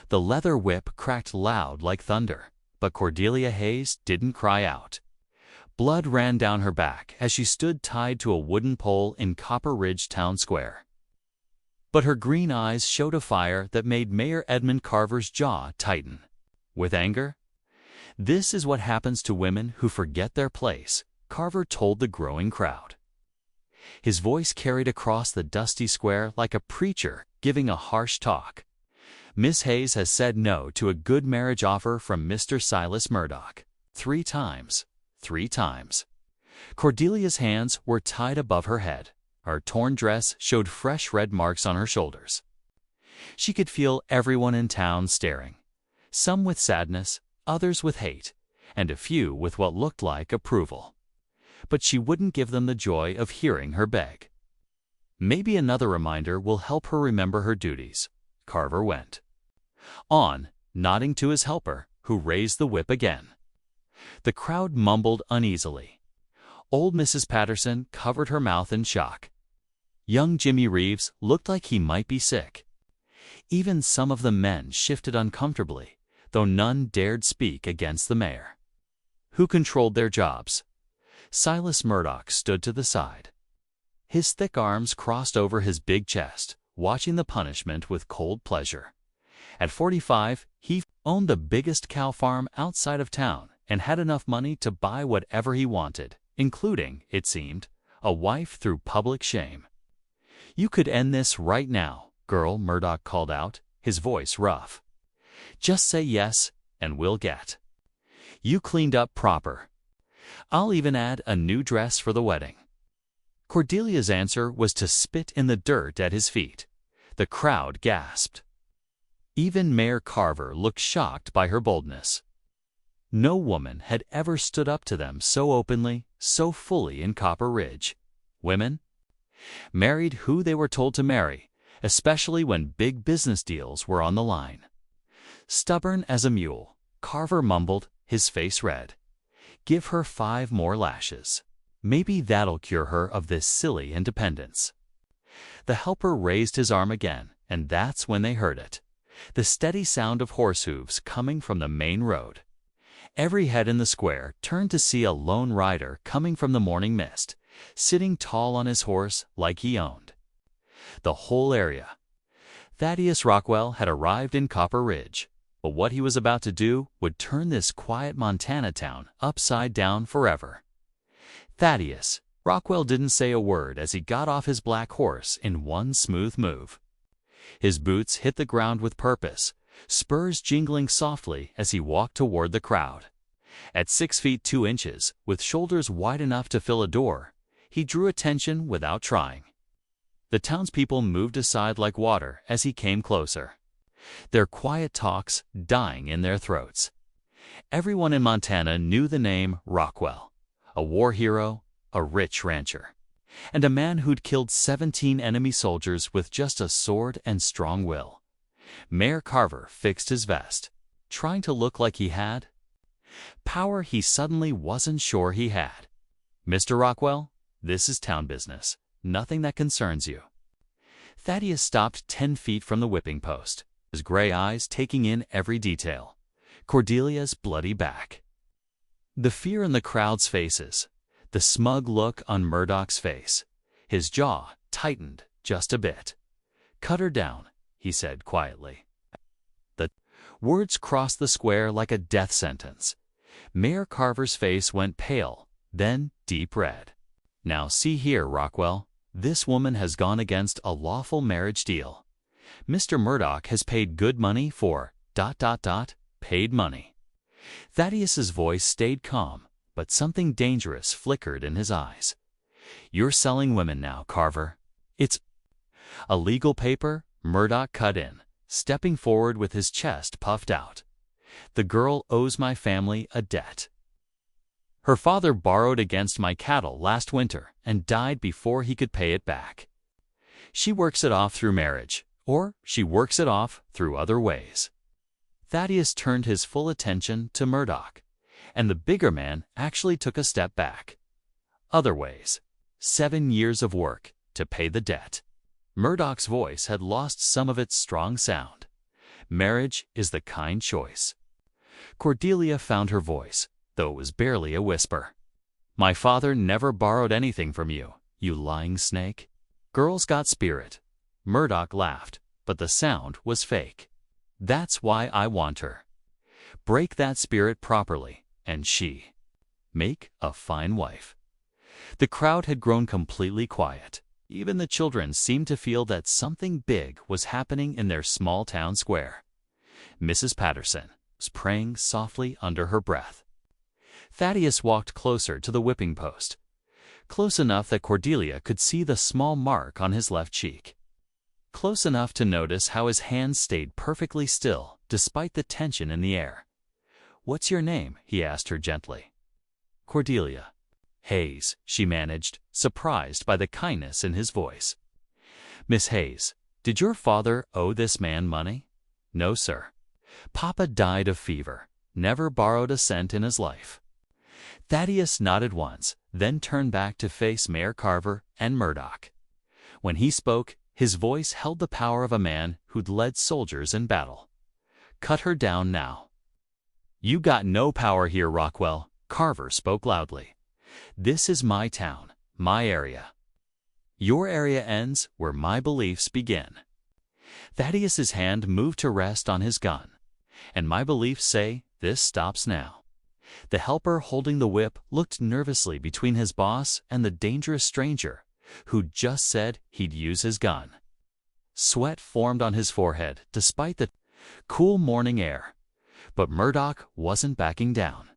The leather whip cracked loud like thunder, but Cordelia Hayes didn't cry out. Blood ran down her back as she stood tied to a wooden pole in Copper Ridge Town Square. But her green eyes showed a fire that made Mayor Edmund Carver's jaw tighten. With anger? "This is what happens to women who forget their place," Carver told the growing crowd. His voice carried across the dusty square like a preacher giving a harsh talk. "Miss Hayes has said no to a good marriage offer from Mr. Silas Murdoch 3 times. 3 times. Cordelia's hands were tied above her head. Her torn dress showed fresh red marks on her shoulders. She could feel everyone in town staring, some with sadness, others with hate, and a few with what looked like approval. But she wouldn't give them the joy of hearing her beg. Maybe another reminder will help her remember her duties. Carver went on, nodding to his helper, who raised the whip again. The crowd mumbled uneasily. Old Mrs. Patterson covered her mouth in shock. Young Jimmy Reeves looked like he might be sick. Even some of the men shifted uncomfortably, though none dared speak against the mayor. Who controlled their jobs? Silas Murdoch stood to the side. His thick arms crossed over his big chest, watching the punishment with cold pleasure. At 45, he owned the biggest cow farm outside of town and had enough money to buy whatever he wanted, including, it seemed, a wife through public shame. "You could end this right now, girl," Murdoch called out, his voice rough. "Just say yes, and we'll get you cleaned up proper. I'll even add a new dress for the wedding." Cordelia's answer was to spit in the dirt at his feet. The crowd gasped. Even Mayor Carver looked shocked by her boldness. No woman had ever stood up to them so openly, so fully in Copper Ridge. Women married who they were told to marry, especially when big business deals were on the line. Stubborn as a mule, Carver mumbled, his face red. "Give her 5 more lashes. Maybe that'll cure her of this silly independence." The helper raised his arm again, and that's when they heard it. The steady sound of horse hooves coming from the main road. Every head in the square turned to see a lone rider coming from the morning mist, sitting tall on his horse like he owned the whole area. Thaddius Rockwell had arrived in Copper Ridge, but what he was about to do would turn this quiet Montana town upside down forever. Thaddius Rockwell didn't say a word as he got off his black horse in one smooth move. His boots hit the ground with purpose, spurs jingling softly as he walked toward the crowd. At 6 feet 2 inches, with shoulders wide enough to fill a door, he drew attention without trying. The townspeople moved aside like water as he came closer, their quiet talks dying in their throats. Everyone in Montana knew the name Rockwell, a war hero, a rich rancher, and a man who'd killed 17 enemy soldiers with just a sword and strong will. Mayor Carver fixed his vest, trying to look like he had power he suddenly wasn't sure he had. "Mr. Rockwell, this is town business, nothing that concerns you." Thaddius stopped 10 feet from the whipping post, his gray eyes taking in every detail. Cordelia's bloody back, the fear in the crowd's faces, the smug look on Murdoch's face. His jaw tightened just a bit. "Cut her down," he said quietly. The words crossed the square like a death sentence. Mayor Carver's face went pale, then deep red. "Now see here, Rockwell, this woman has gone against a lawful marriage deal. Mr. Murdoch has paid good money for ... paid money." Thaddeus's voice stayed calm, but something dangerous flickered in his eyes. "You're selling women now, Carver. It's a legal paper," Murdoch cut in, stepping forward with his chest puffed out. "The girl owes my family a debt. Her father borrowed against my cattle last winter and died before he could pay it back. She works it off through marriage, or she works it off through other ways." Thaddeus turned his full attention to Murdoch, and the bigger man actually took a step back. "Other ways. 7 years of work to pay the debt." Murdoch's voice had lost some of its strong sound. Marriage is the kind choice. Cordelia found her voice, though it was barely a whisper. My father never borrowed anything from you, you lying snake. Girl's got spirit. Murdoch laughed, but the sound was fake. That's why I want her. Break that spirit properly, and she make a fine wife. The crowd had grown completely quiet. Even the children seemed to feel that something big was happening in their small town square. Mrs. Patterson was praying softly under her breath. Thaddius walked closer to the whipping post, close enough that Cordelia could see the small mark on his left cheek. Close enough to notice how his hands stayed perfectly still despite the tension in the air. "What's your name?" he asked her gently. "Cordelia Hayes," she managed, surprised by the kindness in his voice. "Miss Hayes, did your father owe this man money?" "No, sir. Papa died of fever, never borrowed a cent in his life." Thaddius nodded once, then turned back to face Mayor Carver and Murdoch. When he spoke, his voice held the power of a man who'd led soldiers in battle. "Cut her down now." "You got no power here, Rockwell," Carver spoke loudly. "This is my town, my area. Your area ends where my beliefs begin." Thaddeus's hand moved to rest on his gun. "And my beliefs say this stops now." The helper holding the whip looked nervously between his boss and the dangerous stranger, who'd just said he'd use his gun. Sweat formed on his forehead despite the cool morning air. But Murdoch wasn't backing down.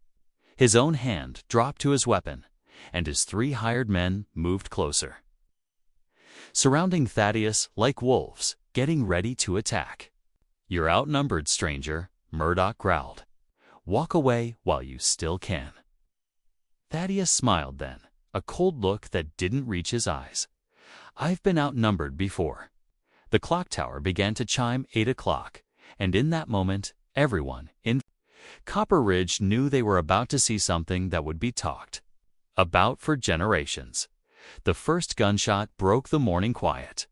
His own hand dropped to his weapon, and his 3 hired men moved closer, surrounding Thaddeus like wolves, getting ready to attack. "You're outnumbered, stranger," Murdoch growled. "Walk away while you still can." Thaddeus smiled then, a cold look that didn't reach his eyes. "I've been outnumbered before." The clock tower began to chime 8 o'clock, and in that moment, everyone in Copper Ridge knew they were about to see something that would be talked about for generations. The first gunshot broke the morning quiet.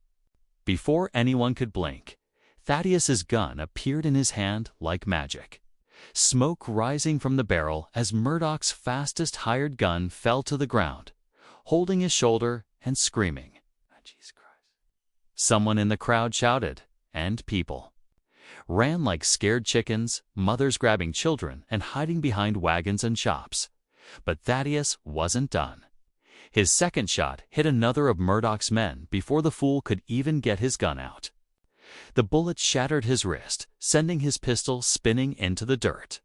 Before anyone could blink, Thaddeus's gun appeared in his hand like magic, smoke rising from the barrel as Murdoch's fastest hired gun fell to the ground, holding his shoulder and screaming, "Jesus Christ." Someone in the crowd shouted, and people ran like scared chickens, mothers grabbing children and hiding behind wagons and shops. But Thaddeus wasn't done. His second shot hit another of Murdoch's men before the fool could even get his gun out. The bullet shattered his wrist, sending his pistol spinning into the dirt.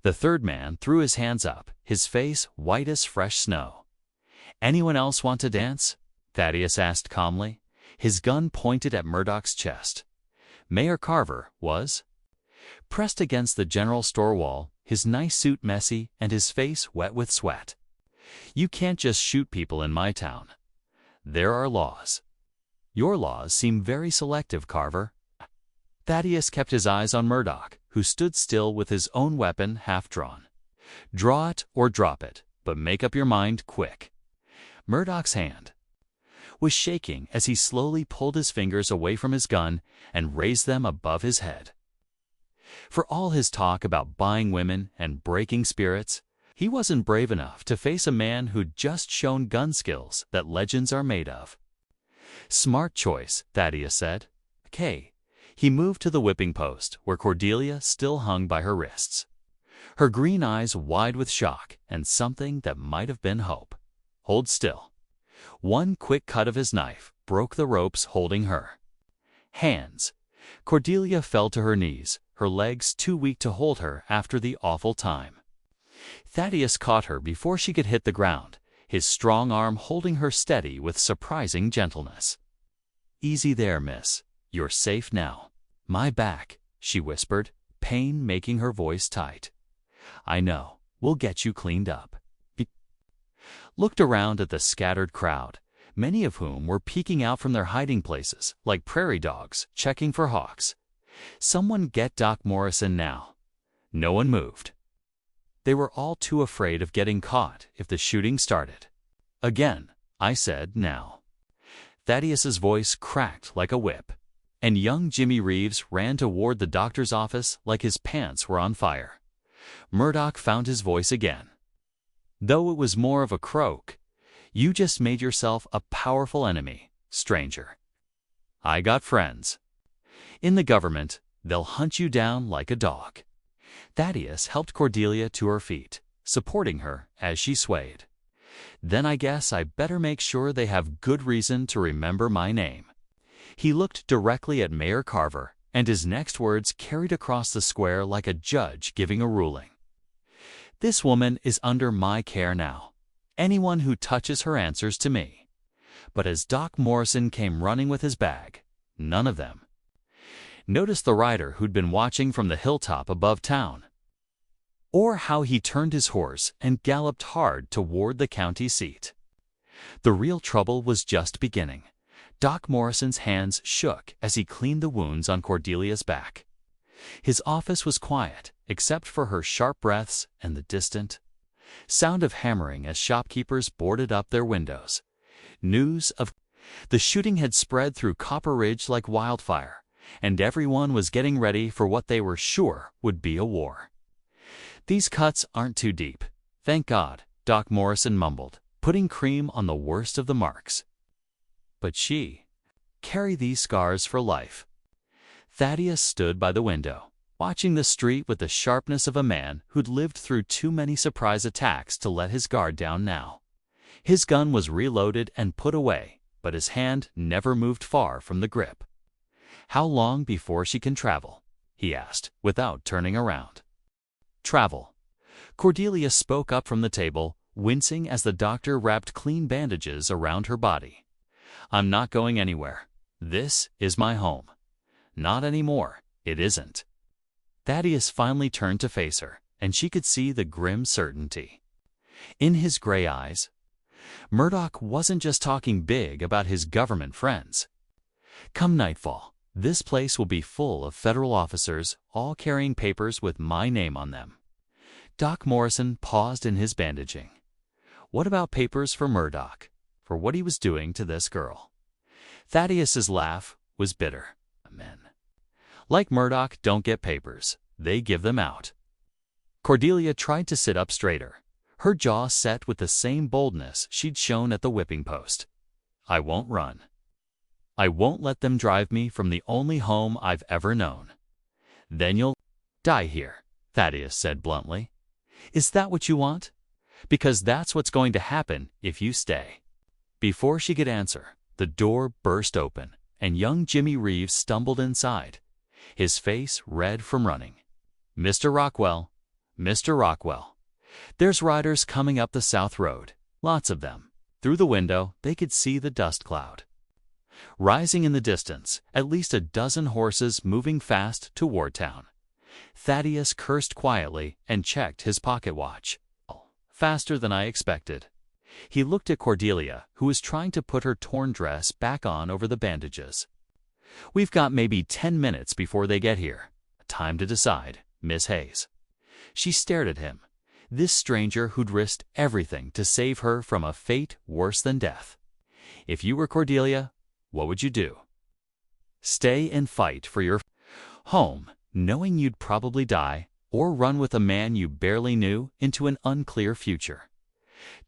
The third man threw his hands up, his face white as fresh snow. "Anyone else want to dance?" Thaddeus asked calmly, his gun pointed at Murdoch's chest. Mayor Carver was pressed against the general store wall, his nice suit messy and his face wet with sweat. "You can't just shoot people in my town. There are laws." "Your laws seem very selective, Carver." Thaddeus kept his eyes on Murdoch, who stood still with his own weapon half drawn. "Draw it or drop it, but make up your mind quick." Murdoch's hand was shaking as he slowly pulled his fingers away from his gun and raised them above his head. For all his talk about buying women and breaking spirits, he wasn't brave enough to face a man who'd just shown gun skills that legends are made of. "Smart choice," Thaddeus said. "Okay." He moved to the whipping post, where Cordelia still hung by her wrists, her green eyes wide with shock and something that might have been hope. "Hold still." One quick cut of his knife broke the ropes holding her hands. Cordelia fell to her knees, her legs too weak to hold her after the awful time. Thaddeus caught her before she could hit the ground, his strong arm holding her steady with surprising gentleness. "Easy there, miss. You're safe now." "My back," she whispered, pain making her voice tight. "I know. We'll get you cleaned up." He looked around at the scattered crowd, many of whom were peeking out from their hiding places like prairie dogs checking for hawks. "Someone get Doc Morrison now." No one moved. They were all too afraid of getting caught if the shooting started. "Again, I said now." Thaddeus's voice cracked like a whip. and young Jimmy Reeves ran toward the doctor's office like his pants were on fire. Murdoch found his voice again. Though it was more of a croak, "You just made yourself a powerful enemy, stranger. I got friends. In the government, they'll hunt you down like a dog." Thaddius helped Cordelia to her feet, supporting her as she swayed. "Then I guess I better make sure they have good reason to remember my name." He looked directly at Mayor Carver, and his next words carried across the square like a judge giving a ruling. "This woman is under my care now. Anyone who touches her answers to me." But as Doc Morrison came running with his bag, none of them noticed the rider who'd been watching from the hilltop above town, or how he turned his horse and galloped hard toward the county seat. The real trouble was just beginning. Doc Morrison's hands shook as he cleaned the wounds on Cordelia's back. His office was quiet, except for her sharp breaths and the distant sound of hammering as shopkeepers boarded up their windows. News of the shooting had spread through Copper Ridge like wildfire, and everyone was getting ready for what they were sure would be a war. "These cuts aren't too deep, thank God," Doc Morrison mumbled, putting cream on the worst of the marks. "But she carry these scars for life." Thaddius stood by the window, watching the street with the sharpness of a man who'd lived through too many surprise attacks to let his guard down now. His gun was reloaded and put away, but his hand never moved far from the grip. "How long before she can travel?" he asked, without turning around. "Travel?" Cordelia spoke up from the table, wincing as the doctor wrapped clean bandages around her body. "I'm not going anywhere. This is my home." "Not anymore, it isn't." Thaddius finally turned to face her, and she could see the grim certainty in his gray eyes. Murdoch wasn't just talking big about his government friends. "Come nightfall, this place will be full of federal officers, all carrying papers with my name on them." Doc Morrison paused in his bandaging. What about papers for Murdoch, for what he was doing to this girl? Thaddeus's laugh was bitter. "Men like Murdoch don't get papers, they give them out." Cordelia tried to sit up straighter, her jaw set with the same boldness she'd shown at the whipping post. "I won't run. I won't let them drive me from the only home I've ever known." "Then you'll die here," Thaddius said bluntly. "Is that what you want? Because that's what's going to happen if you stay." Before she could answer, the door burst open, and young Jimmy Reeves stumbled inside, his face red from running. "Mr. Rockwell, Mr. Rockwell, there's riders coming up the South Road, lots of them." Through the window, they could see the dust cloud rising in the distance, at least a dozen horses moving fast toward town. Thaddius cursed quietly and checked his pocket watch. "Faster than I expected." He looked at Cordelia, who was trying to put her torn dress back on over the bandages. "We've got maybe 10 minutes before they get here. Time to decide, Miss Hayes." She stared at him, this stranger who'd risked everything to save her from a fate worse than death. "If you were Cordelia, what would you do? Stay and fight for your home, knowing you'd probably die, or run with a man you barely knew into an unclear future?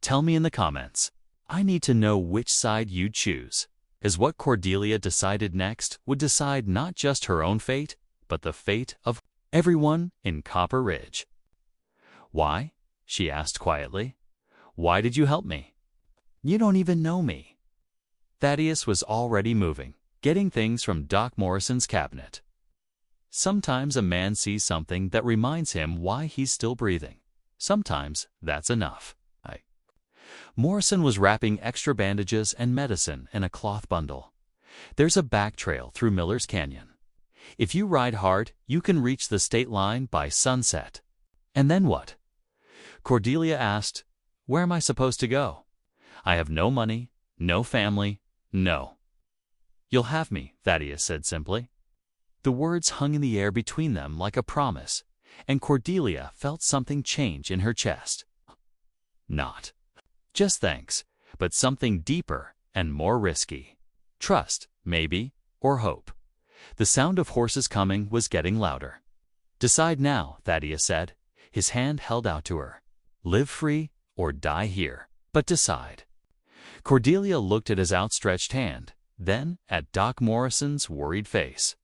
Tell me in the comments. I need to know which side you'd choose, as what Cordelia decided next would decide not just her own fate, but the fate of everyone in Copper Ridge. "Why?" she asked quietly. "Why did you help me? You don't even know me." Thaddius was already moving, getting things from Doc Morrison's cabinet. Sometimes a man sees something that reminds him why he's still breathing. Sometimes that's enough. Morrison was wrapping extra bandages and medicine in a cloth bundle. "There's a back trail through Miller's Canyon. If you ride hard, you can reach the state line by sunset." "And then what?" Cordelia asked. "Where am I supposed to go? I have no money, no family, no." "You'll have me," Thaddius said simply. The words hung in the air between them like a promise, and Cordelia felt something change in her chest. Not just thanks, but something deeper and more risky. Trust, maybe, or hope. The sound of horses coming was getting louder. "Decide now," Thaddius said, his hand held out to her. "Live free or die here, but decide." Cordelia looked at his outstretched hand, then at Doc Morrison's worried face.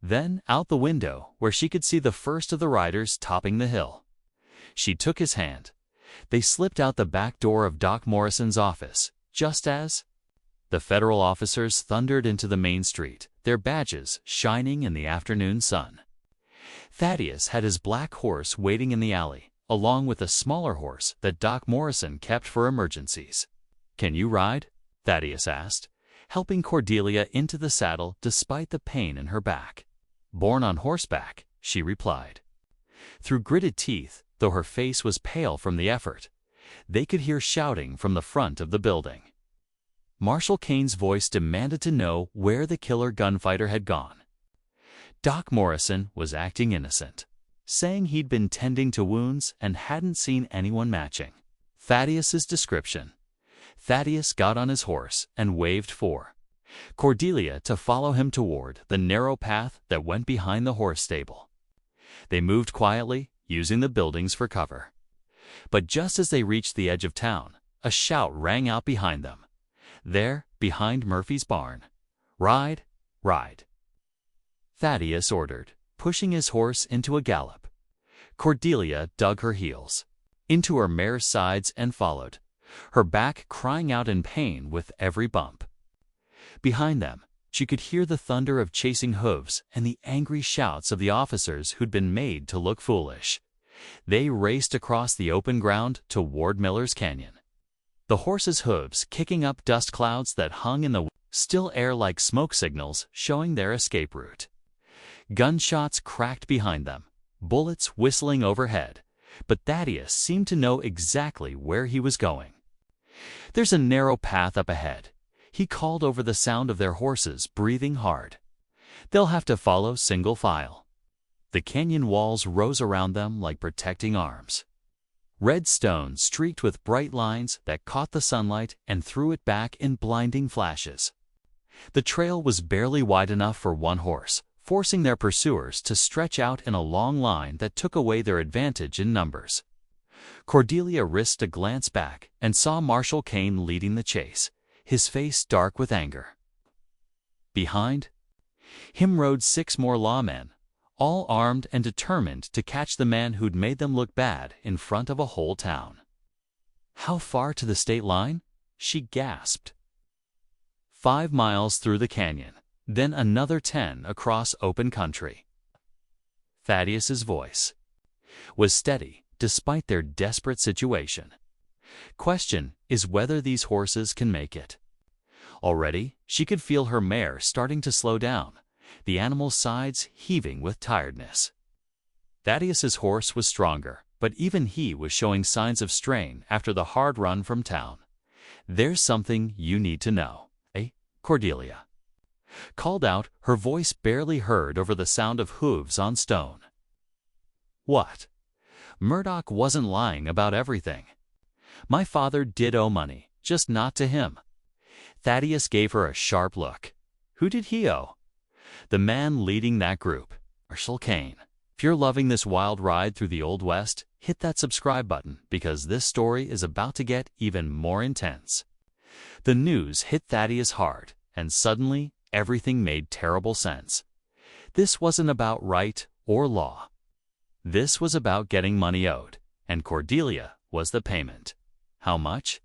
Then out the window, where she could see the first of the riders topping the hill. She took his hand. They slipped out the back door of Doc Morrison's office, just as the federal officers thundered into the main street, their badges shining in the afternoon sun. Thaddius had his black horse waiting in the alley, along with a smaller horse that Doc Morrison kept for emergencies. "Can you ride?" Thaddius asked, helping Cordelia into the saddle despite the pain in her back. "Born on horseback," she replied. Through gritted teeth, though her face was pale from the effort, they could hear shouting from the front of the building. Marshal Kane's voice demanded to know where the killer gunfighter had gone. Doc Morrison was acting innocent, saying he'd been tending to wounds and hadn't seen anyone matching Thaddius's description. Thaddius got on his horse and waved for Cordelia to follow him toward the narrow path that went behind the horse stable. They moved quietly, using the buildings for cover. But just as they reached the edge of town, a shout rang out behind them. There, behind Murphy's barn. "Ride, ride," Thaddius ordered, pushing his horse into a gallop. Cordelia dug her heels into her mare's sides and followed, her back crying out in pain with every bump. Behind them, she could hear the thunder of chasing hooves and the angry shouts of the officers who'd been made to look foolish. They raced across the open ground toward Miller's Canyon, the horses' hooves kicking up dust clouds that hung in the still air like smoke signals showing their escape route. Gunshots cracked behind them, bullets whistling overhead, but Thaddius seemed to know exactly where he was going. "There's a narrow path up ahead," he called over the sound of their horses breathing hard. "They'll have to follow single file." The canyon walls rose around them like protecting arms. Red stone streaked with bright lines that caught the sunlight and threw it back in blinding flashes. The trail was barely wide enough for one horse, forcing their pursuers to stretch out in a long line that took away their advantage in numbers. Cordelia risked a glance back and saw Marshal Kane leading the chase, his face dark with anger. Behind him rode 6 more lawmen, all armed and determined to catch the man who'd made them look bad in front of a whole town. "How far to the state line?" she gasped. 5 miles through the canyon, then another 10 across open country. Thaddius's voice was steady despite their desperate situation. "Question is whether these horses can make it." Already, she could feel her mare starting to slow down, the animal's sides heaving with tiredness. Thaddius's horse was stronger, but even he was showing signs of strain after the hard run from town. "There's something you need to know, eh, Cordelia?" called out, her voice barely heard over the sound of hooves on stone. "What?" Murdoch wasn't lying about everything. "My father did owe money, just not to him." Thaddius gave her a sharp look. "Who did he owe?" "The man leading that group, Marshal Kane." If you're loving this wild ride through the Old West, hit that subscribe button because this story is about to get even more intense. The news hit Thaddius hard, and suddenly everything made terrible sense. This wasn't about right or law. This was about getting money owed, and Cordelia was the payment. How much?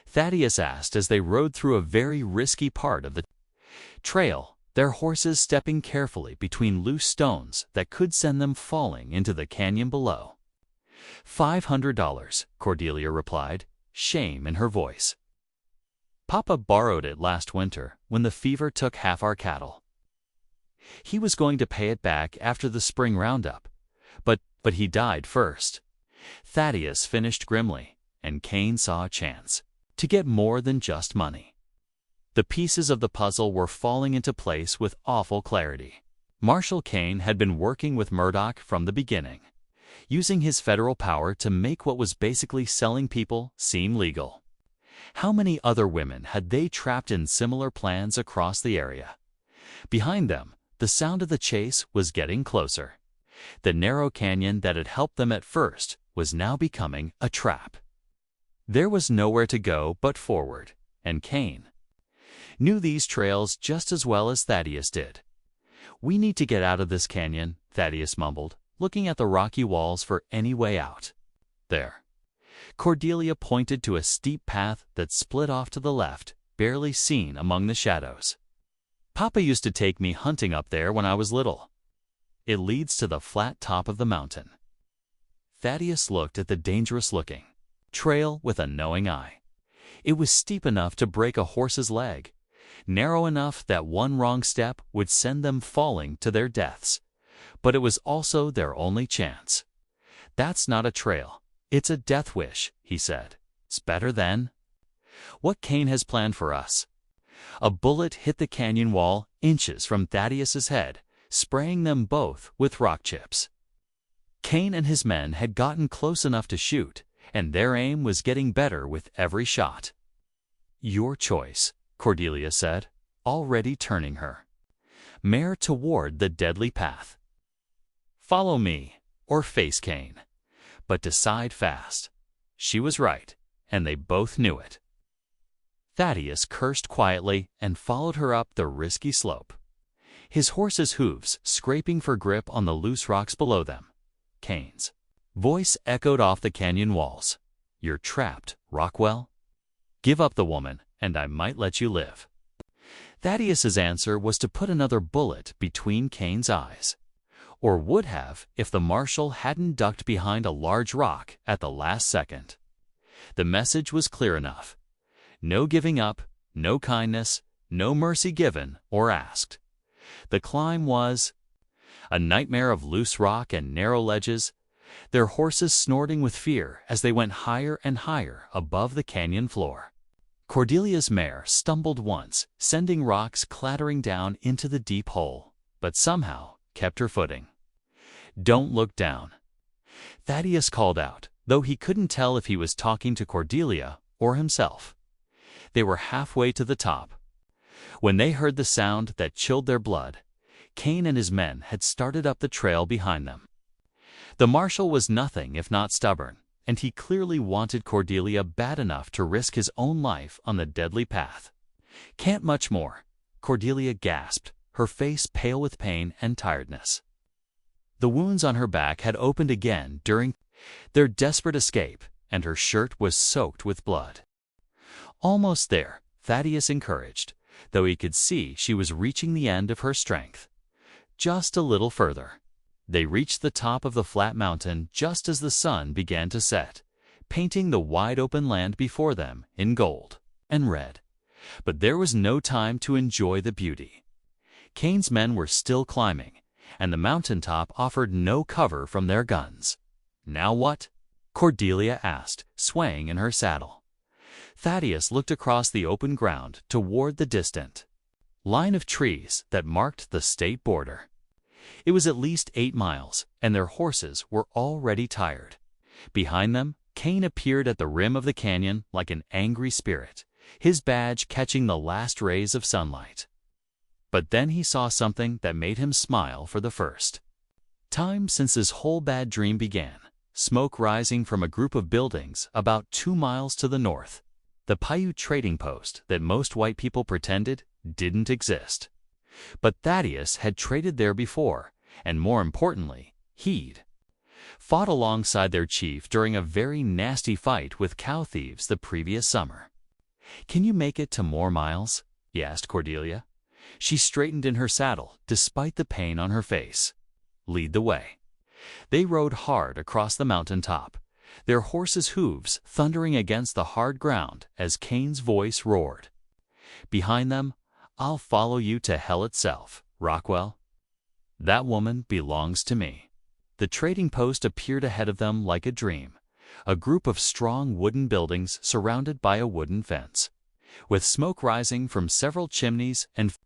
Thaddius asked as they rode through a very risky part of the trail, their horses stepping carefully between loose stones that could send them falling into the canyon below. $500, Cordelia replied, shame in her voice. "Papa borrowed it last winter when the fever took half our cattle. He was going to pay it back after the spring roundup, but he died first." Thaddius finished grimly, and Kane saw a chance to get more than just money. The pieces of the puzzle were falling into place with awful clarity. Marshal Kane had been working with Murdoch from the beginning, using his federal power to make what was basically selling people seem legal. How many other women had they trapped in similar plans across the area? Behind them, the sound of the chase was getting closer. The narrow canyon that had helped them at first was now becoming a trap. There was nowhere to go but forward, and Cain knew these trails just as well as Thaddius did. "We need to get out of this canyon," Thaddius mumbled, looking at the rocky walls for any way out. "There." Cordelia pointed to a steep path that split off to the left, barely seen among the shadows. "Papa used to take me hunting up there when I was little. It leads to the flat top of the mountain." Thaddius looked at the dangerous-looking trail with a knowing eye. It was steep enough to break a horse's leg, narrow enough that one wrong step would send them falling to their deaths. But it was also their only chance. "That's not a trail. It's a death wish," he said. "It's better than what Cain has planned for us." A bullet hit the canyon wall inches from Thaddius's head, spraying them both with rock chips. Cain and his men had gotten close enough to shoot, and their aim was getting better with every shot. "Your choice," Cordelia said, already turning her mare toward the deadly path. "Follow me, or face Cain. But decide fast." She was right, and they both knew it. Thaddius cursed quietly and followed her up the risky slope, his horse's hooves scraping for grip on the loose rocks below them. Cain's voice echoed off the canyon walls. "You're trapped, Rockwell. Give up the woman, and I might let you live." Thaddius's answer was to put another bullet between Cain's eyes, or would have if the marshal hadn't ducked behind a large rock at the last second. The message was clear enough. No giving up, no kindness, no mercy given or asked. The climb was a nightmare of loose rock and narrow ledges, their horses snorting with fear as they went higher and higher above the canyon floor. Cordelia's mare stumbled once, sending rocks clattering down into the deep hole, but somehow kept her footing. "Don't look down," Thaddius called out, though he couldn't tell if he was talking to Cordelia or himself. They were halfway to the top when they heard the sound that chilled their blood. Cain and his men had started up the trail behind them. The marshal was nothing if not stubborn, and he clearly wanted Cordelia bad enough to risk his own life on the deadly path. "Can't much more," Cordelia gasped, her face pale with pain and tiredness. The wounds on her back had opened again during their desperate escape, and her shirt was soaked with blood. "Almost there," Thaddius encouraged, though he could see she was reaching the end of her strength. "Just a little further." They reached the top of the flat mountain just as the sun began to set, painting the wide-open land before them in gold and red. But there was no time to enjoy the beauty. Cain's men were still climbing, and the mountaintop offered no cover from their guns. "Now what?" Cordelia asked, swaying in her saddle. Thaddius looked across the open ground toward the distant line of trees that marked the state border. It was at least 8 miles, and their horses were already tired. Behind them, Cain appeared at the rim of the canyon like an angry spirit, his badge catching the last rays of sunlight. But then he saw something that made him smile for the first time since his whole bad dream began. Smoke rising from a group of buildings about 2 miles to the north. The Paiute trading post that most white people pretended didn't exist. But Thaddius had traded there before, and more importantly, he'd fought alongside their chief during a very nasty fight with cow thieves the previous summer. "Can you make it to more miles?" he asked Cordelia. She straightened in her saddle, despite the pain on her face. "Lead the way." They rode hard across the mountaintop, their horses' hooves thundering against the hard ground as Cain's voice roared. Behind them, "I'll follow you to hell itself, Rockwell. That woman belongs to me." The trading post appeared ahead of them like a dream, a group of strong wooden buildings surrounded by a wooden fence, with smoke rising from several chimneys and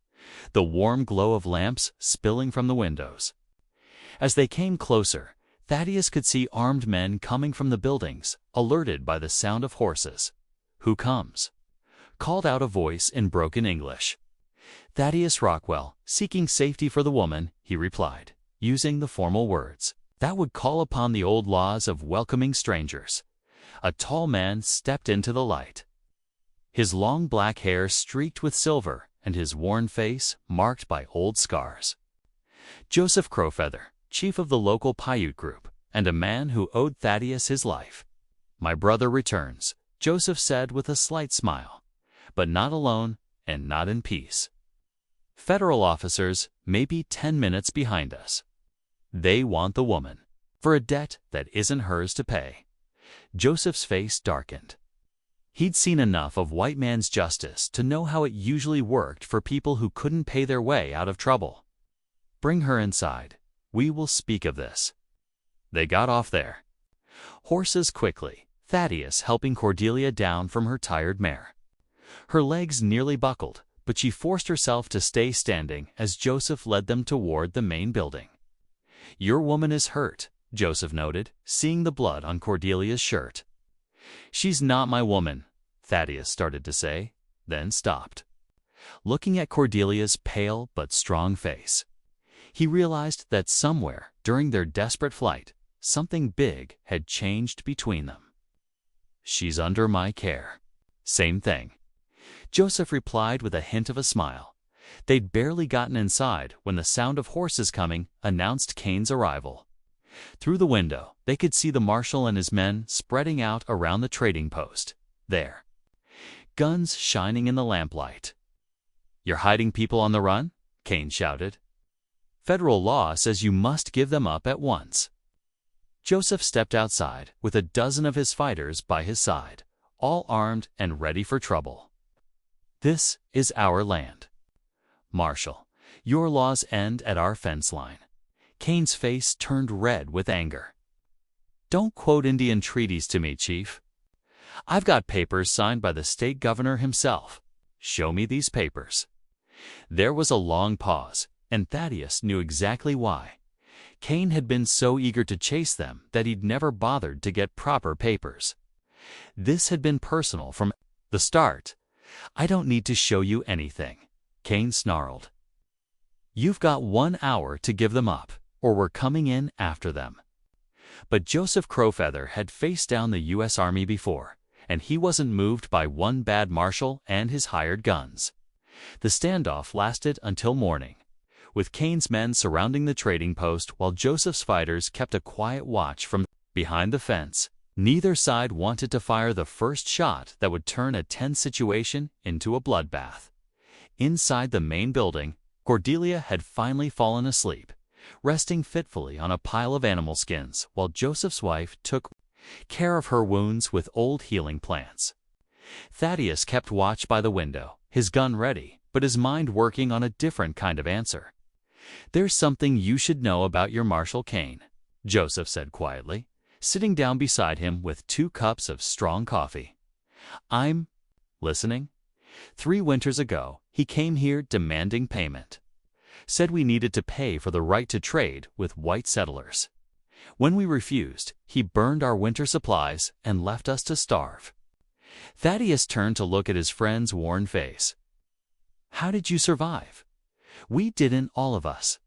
the warm glow of lamps spilling from the windows. As they came closer, Thaddius could see armed men coming from the buildings, alerted by the sound of horses. "Who comes?" called out a voice in broken English. Thaddius Rockwell, seeking safety for the woman, he replied, using the formal words that would call upon the old laws of welcoming strangers. A tall man stepped into the light. His long black hair streaked with silver and his worn face marked by old scars. Joseph Crowfeather, chief of the local Paiute group, and a man who owed Thaddius his life. "My brother returns," Joseph said with a slight smile, "but not alone and not in peace. Federal officers may be 10 minutes behind us. They want the woman for a debt that isn't hers to pay." Joseph's face darkened. He'd seen enough of white man's justice to know how it usually worked for people who couldn't pay their way out of trouble. "Bring her inside. We will speak of this." They got off there. Horses quickly, Thaddius helping Cordelia down from her tired mare. Her legs nearly buckled, but she forced herself to stay standing as Joseph led them toward the main building. "Your woman is hurt," Joseph noted, seeing the blood on Cordelia's shirt. "She's not my woman," Thaddius started to say, then stopped. Looking at Cordelia's pale but strong face, he realized that somewhere during their desperate flight, something big had changed between them. "She's under my care." "Same thing," Joseph replied with a hint of a smile. They'd barely gotten inside when the sound of horses coming announced Kane's arrival. Through the window, they could see the marshal and his men spreading out around the trading post. There, guns shining in the lamplight. "You're hiding people on the run?" Kane shouted. "Federal law says you must give them up at once." Joseph stepped outside with a dozen of his fighters by his side, all armed and ready for trouble. "This is our land. Marshal, your laws end at our fence line." Kane's face turned red with anger. "Don't quote Indian treaties to me, Chief. I've got papers signed by the state governor himself. Show me these papers." There was a long pause, and Thaddius knew exactly why. Kane had been so eager to chase them that he'd never bothered to get proper papers. This had been personal from the start. "I don't need to show you anything," Kane snarled. "You've got 1 hour to give them up, or we're coming in after them." But Joseph Crowfeather had faced down the U.S. Army before, and he wasn't moved by one bad marshal and his hired guns. The standoff lasted until morning, with Kane's men surrounding the trading post while Joseph's fighters kept a quiet watch from behind the fence. Neither side wanted to fire the first shot that would turn a tense situation into a bloodbath. Inside the main building, Cordelia had finally fallen asleep, resting fitfully on a pile of animal skins while Joseph's wife took care of her wounds with old healing plants. Thaddius kept watch by the window, his gun ready, but his mind working on a different kind of answer. "There's something you should know about your Marshal Kane," Joseph said quietly, sitting down beside him with 2 cups of strong coffee. "I'm listening. 3 winters ago, he came here demanding payment. Said we needed to pay for the right to trade with white settlers. When we refused, he burned our winter supplies and left us to starve." Thaddius turned to look at his friend's worn face. "How did you survive? We didn't, all of us.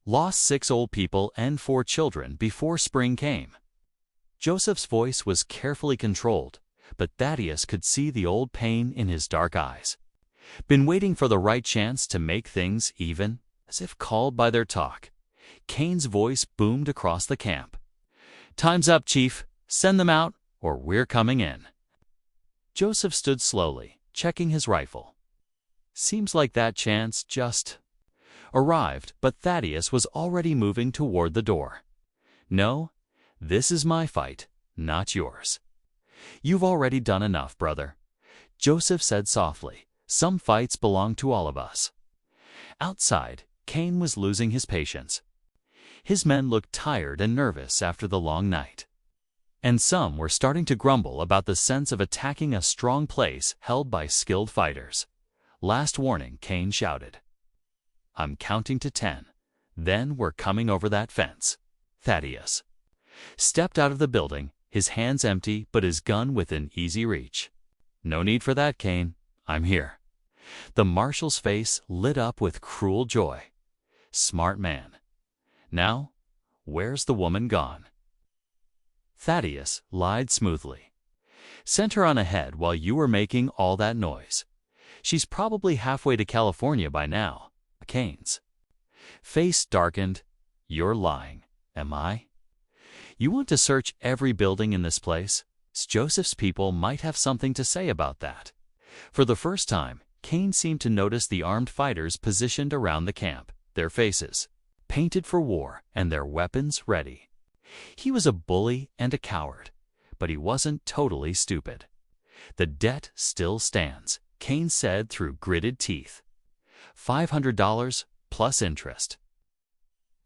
Lost 6 old people and 4 children before spring came." Joseph's voice was carefully controlled, but Thaddius could see the old pain in his dark eyes. "Been waiting for the right chance to make things even," as if called by their talk. Kane's voice boomed across the camp. "Time's up, Chief. Send them out, or we're coming in." Joseph stood slowly, checking his rifle. Seems like that chance just arrived, but Thaddius was already moving toward the door. "No, this is my fight, not yours. You've already done enough, brother," Joseph said softly. "Some fights belong to all of us." Outside, Kane was losing his patience. His men looked tired and nervous after the long night. And some were starting to grumble about the sense of attacking a strong place held by skilled fighters. "Last warning," Kane shouted. "I'm counting to 10. Then we're coming over that fence." Thaddius stepped out of the building, his hands empty but his gun within easy reach. "No need for that, Kane. I'm here." The marshal's face lit up with cruel joy. Smart man. Now, where's the woman gone? Thaddius lied smoothly. Sent her on ahead while you were making all that noise. She's probably halfway to California by now. Kane's face darkened. You're lying, am I? You want to search every building in this place? Joseph's people might have something to say about that. For the first time, Kane seemed to notice the armed fighters positioned around the camp, their faces painted for war and their weapons ready. He was a bully and a coward, but he wasn't totally stupid. The debt still stands, Kane said through gritted teeth. $500 plus interest.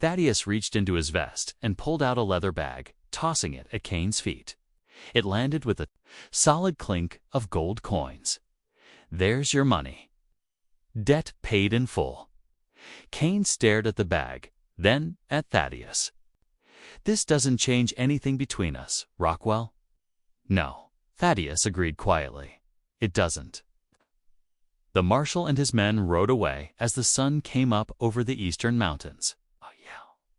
Thaddius reached into his vest and pulled out a leather bag, tossing it at Kane's feet. It landed with a solid clink of gold coins. There's your money. Debt paid in full. Kane stared at the bag, then at Thaddius. This doesn't change anything between us, Rockwell. No, Thaddius agreed quietly. It doesn't. The marshal and his men rode away as the sun came up over the eastern mountains.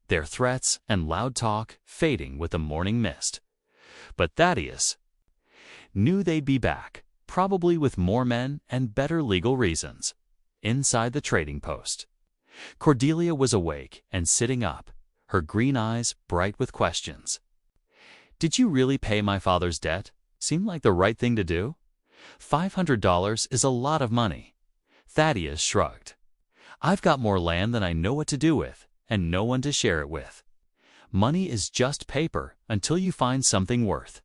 Their threats and loud talk fading with the morning mist. But Thaddius knew they'd be back, probably with more men and better legal reasons. Inside the trading post, Cordelia was awake and sitting up, her green eyes bright with questions. Did you really pay my father's debt? Seemed like the right thing to do? $500 is a lot of money. Thaddius shrugged. I've got more land than I know what to do with, and no one to share it with. Money is just paper until you find something worth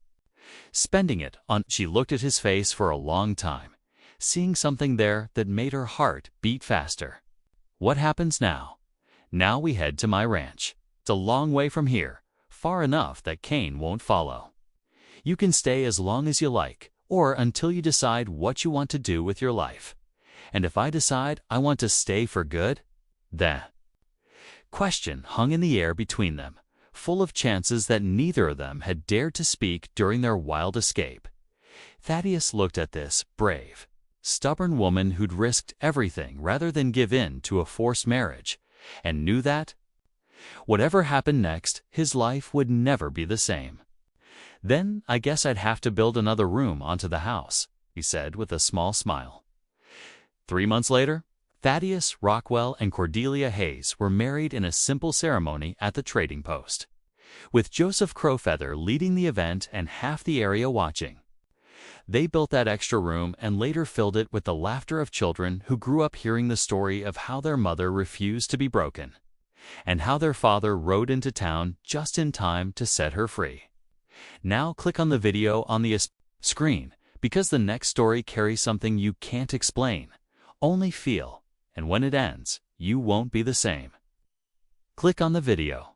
spending it on. She looked at his face for a long time, seeing something there that made her heart beat faster. What happens now? Now we head to my ranch. It's a long way from here, far enough that Kane won't follow. You can stay as long as you like, or until you decide what you want to do with your life. And if I decide I want to stay for good, the question hung in the air between them, full of chances that neither of them had dared to speak during their wild escape. Thaddius looked at this brave, stubborn woman who'd risked everything rather than give in to a forced marriage, and knew that, whatever happened next, his life would never be the same. Then I guess I'd have to build another room onto the house, he said with a small smile. 3 months later, Thaddius Rockwell and Cordelia Hayes were married in a simple ceremony at the trading post, with Joseph Crowfeather leading the event and half the area watching. They built that extra room and later filled it with the laughter of children who grew up hearing the story of how their mother refused to be broken, and how their father rode into town just in time to set her free. Now click on the video on the screen, because the next story carries something you can't explain, only feel, and when it ends, you won't be the same. Click on the video.